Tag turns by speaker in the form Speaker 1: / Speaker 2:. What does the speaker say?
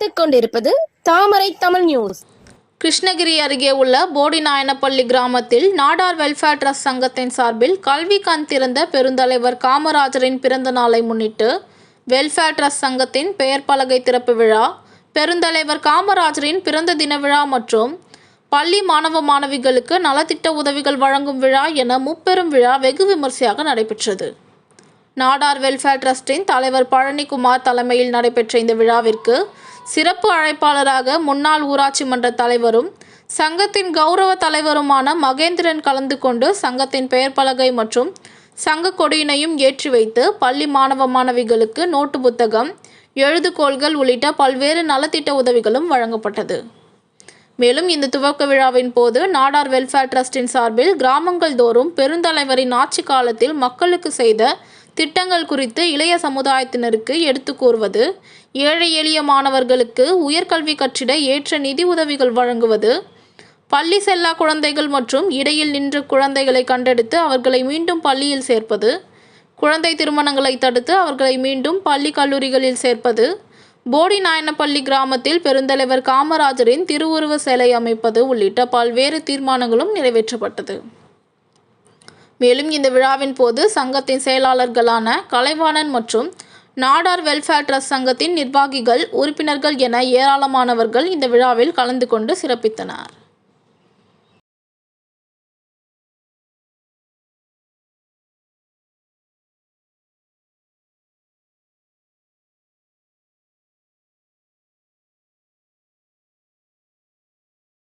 Speaker 1: பார்த்துக் கொண்டிருப்பது தாமரை தமிழ் நியூஸ்.
Speaker 2: கிருஷ்ணகிரி அருகே உள்ள போடிநாயனப்பள்ளி கிராமத்தில் நாடார் வெல்ஃபேர் ட்ரஸ்ட் சங்கத்தின் சார்பில் கல்வி கண் திறந்த பெருந்தலைவர் காமராஜரின் பிறந்த நாளை முன்னிட்டு வெல்ஃபேர் ட்ரஸ்ட் சங்கத்தின் பெயர் பலகை திறப்பு விழா, பெருந்தலைவர் காமராஜரின் பிறந்த தின விழா மற்றும் பள்ளி மாணவ மாணவிகளுக்கு நலத்திட்ட உதவிகள் வழங்கும் விழா என முப்பெரும் விழா வெகு விமர்சையாக நடைபெற்றது. நாடார் வெல்ஃபேர் ட்ரஸ்டின் தலைவர் பழனிக்குமார் தலைமையில் நடைபெற்ற இந்த விழாவிற்கு சிறப்பு அழைப்பாளராக முன்னாள் ஊராட்சி மன்ற தலைவரும் சங்கத்தின் கௌரவ தலைவருமான மகேந்திரன் கலந்து கொண்டு சங்கத்தின் பெயர் பலகை மற்றும் சங்க கொடியினையும் ஏற்றி வைத்து பள்ளி மாணவ மாணவிகளுக்கு நோட்டு புத்தகம், எழுதுகோள்கள் உள்ளிட்ட பல்வேறு நலத்திட்ட உதவிகளும் வழங்கப்பட்டது. மேலும் இந்த துவக்க விழாவின் போது நாடார் வெல்ஃபேர் ட்ரஸ்டின் சார்பில் கிராமங்கள் தோறும் பெருந்தலைவரின் ஆட்சி காலத்தில் மக்களுக்கு செய்த திட்டங்கள் குறித்து இளைய சமுதாயத்தினருக்கு எடுத்து கூறுவது, ஏழை எளிய மாணவர்களுக்கு உயர்கல்வி கற்றிட ஏற்ற நிதி உதவிகள் வழங்குவது, பள்ளி செல்லா குழந்தைகள் மற்றும் இடையில் நின்ற குழந்தைகளை கண்டெடுத்து அவர்களை மீண்டும் பள்ளியில் சேர்ப்பது, குழந்தை திருமணங்களை தடுத்து அவர்களை மீண்டும் பள்ளி கல்லூரிகளில் சேர்ப்பது, போடிநாயனப்பள்ளி கிராமத்தில் பெருந்தலைவர் காமராஜரின் திருவுருவ சிலை அமைப்பது உள்ளிட்ட பல்வேறு தீர்மானங்களும் நிறைவேற்றப்பட்டது. மேலும் இந்த விழாவின் போது சங்கத்தின் செயலாளர்களான கலைவாணன் மற்றும் நாடார் வெல்ஃபேர் ட்ரஸ்ட் சங்கத்தின் நிர்வாகிகள், உறுப்பினர்கள் என ஏராளமானவர்கள் இந்த விழாவில் கலந்து கொண்டு சிறப்பித்தனர்.